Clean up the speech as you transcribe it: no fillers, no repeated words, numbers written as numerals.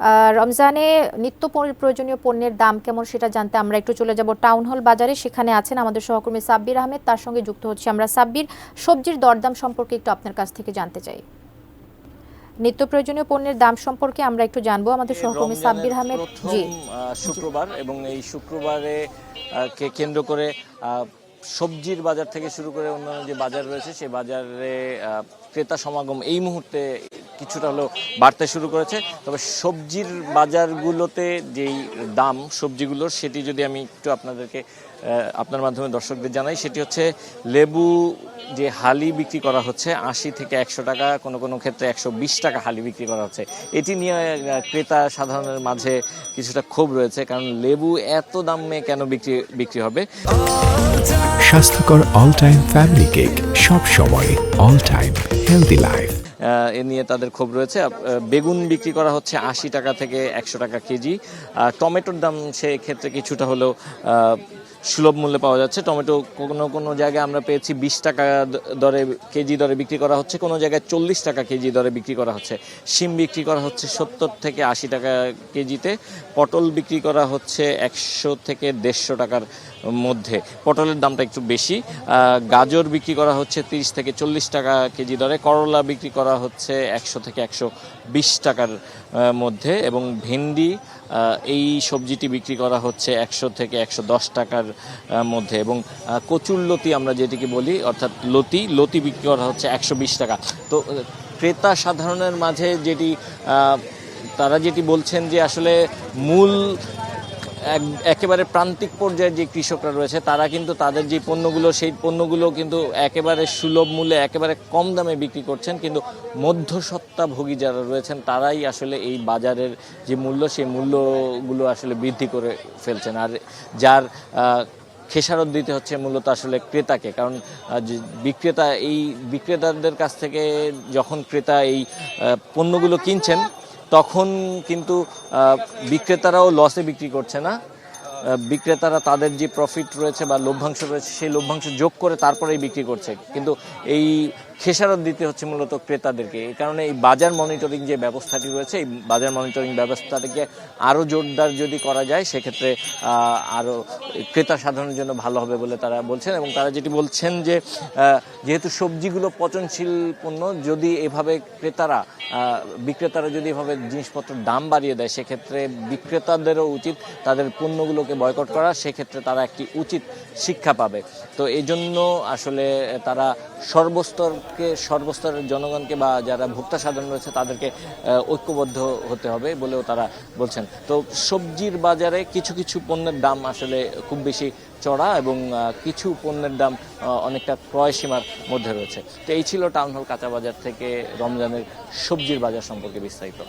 রমজানে নিত্য প্রয়োজনীয় পণ্যের দাম কেমন সেটা জানতে আমরা একটু চলে যাব টাউন হল বাজারে। সেখানে আছেন আমাদের সহকর্মী সাব্বির আহমেদ, তার সঙ্গে যুক্ত হচ্ছে আমরা। সাব্বির, সবজির দরদাম সম্পর্কে একটু আপনার কাছ থেকে জানতে চাই। নিত্য প্রয়োজনীয় পণ্যের দাম সম্পর্কে আমরা একটু জানবো আমাদের সহকর্মী সাব্বির আহমেদ। জি, শুক্রবার এবং এই শুক্রবারে কে কেন্দ্র করে সবজির বাজার থেকে শুরু করে অন্যান্য যে বাজার রয়েছে সেই বাজারে ক্রেতা সমাগম এই মুহূর্তে কিছুটা হলেও বাড়তে শুরু করেছে। তবে সবজির বাজারগুলোতে যেই দাম সবজিগুলোর, সেটি যদি আমি একটু আপনার মাধ্যমে দর্শকদের জানাই, সেটি হচ্ছে লেবু যে হালি বিক্রি করা হচ্ছে 80 থেকে 100 টাকা, কোনো কোনো ক্ষেত্রে 120 টাকা হালি বিক্রি করা হচ্ছে। এটি নিয়ে ক্রেতা সাধারণের মাঝে কিছুটা ক্ষোভ রয়েছে, কারণ লেবু এত দামে কেন বিক্রি হবে। স্বাস্থ্যকর অল টাইম ফ্যামিলি কেক, সব সময় অল টাইম হেলদি লাইফ, এ নিয়ে তাদের ক্ষোভ রয়েছে। বেগুন বিক্রি করা হচ্ছে 80 টাকা থেকে 100 টাকা কেজি। টমেটোর দাম সেক্ষেত্রে কিছুটা হলেও সুলভ মূল্যে পাওয়া যাচ্ছে। টমেটো কোনো কোনো জায়গায় আমরা পেয়েছি 20 টাকা দরে কেজি দরে বিক্রি করা হচ্ছে, কোনো জায়গায় 40 টাকা কেজি দরে বিক্রি করা হচ্ছে। শিম বিক্রি করা হচ্ছে 70 থেকে 80 টাকা কেজিতে। পটল বিক্রি করা হচ্ছে 100 থেকে 150 টাকার মধ্যে, পটলের দামটা একটু বেশি। গাজর বিক্রি করা হচ্ছে 30 থেকে 40 টাকা কেজি দরে। করলা বিক্রি করা হচ্ছে 100 থেকে 120 টাকার মধ্যে, এবং ভেন্ডি এই সবজিটি বিক্রি করা হচ্ছে 100 থেকে 110 টাকার মধ্যে, এবং কচুরলতি আমরা যেটিকে বলি, অর্থাৎ লতি বিক্রি করা হচ্ছে 120 টাকা। তো ক্রেতা সাধারণের মাঝে তারা যেটি বলছেন যে আসলে মূল একেবারে প্রান্তিক পর্যায়ে যে কৃষকরা রয়েছে তারা কিন্তু তাদের যে পণ্যগুলো, সেই পণ্যগুলো কিন্তু একেবারে সুলভ মূল্যে একেবারে কম দামে বিক্রি করছেন, কিন্তু মধ্যস্বত্বাভোগী যারা রয়েছেন তারাই আসলে এই বাজারের যে মূল্য, সেই মূল্যগুলো আসলে বৃদ্ধি করে ফেলছেন, আর যার খেসারত দিতে হচ্ছে মূলত আসলে ক্রেতাকে। কারণ বিক্রেতাদের কাছ থেকে যখন ক্রেতা এই পণ্যগুলো কিনছেন, তখন কিন্তু বিক্রেতারাও লসে বিক্রি করছে না। বিক্রেতারা তাদের যে প্রফিট রয়েছে বা লভ্যাংশ রয়েছে, সেই লভ্যাংশ যোগ করে তারপরেই বিক্রি করছে, কিন্তু এই খেসারত দিতে হচ্ছে মূলত ক্রেতাদেরকে। এই কারণে এই বাজার মনিটরিং যে ব্যবস্থাটি রয়েছে, এই বাজার মনিটরিং ব্যবস্থাটিকে আরও জোরদার যদি করা যায়, সেক্ষেত্রে আরও ক্রেতা সাধারণের জন্য ভালো হবে বলে তারা বলছেন। এবং তারা যেটি বলছেন যে যেহেতু সবজিগুলো পচনশীল পণ্য, যদি এভাবে বিক্রেতারা যদি এভাবে জিনিসপত্রের দাম বাড়িয়ে দেয়, সেক্ষেত্রে বিক্রেতাদেরও উচিত তাদের পণ্যগুলোকে বয়কট করা। সেক্ষেত্রে তারা একটি উচিত শিক্ষা পাবে। তো এই জন্য আসলে তারা সর্বস্তরের জনগণকে বা যারা ভোক্তা সাধারণ রয়েছে তাদেরকে ঐক্যবদ্ধ হতে হবে বলেও তারা বলছেন। তো সবজির বাজারে কিছু কিছু পণ্যের দাম আসলে খুব বেশি চড়া, এবং কিছু পণ্যের দাম অনেকটা ক্রয় সীমার মধ্যে রয়েছে। তো এই ছিল টাউন হল কাঁচা বাজার থেকে রমজানের সবজির বাজার সম্পর্কে বিস্তারিত।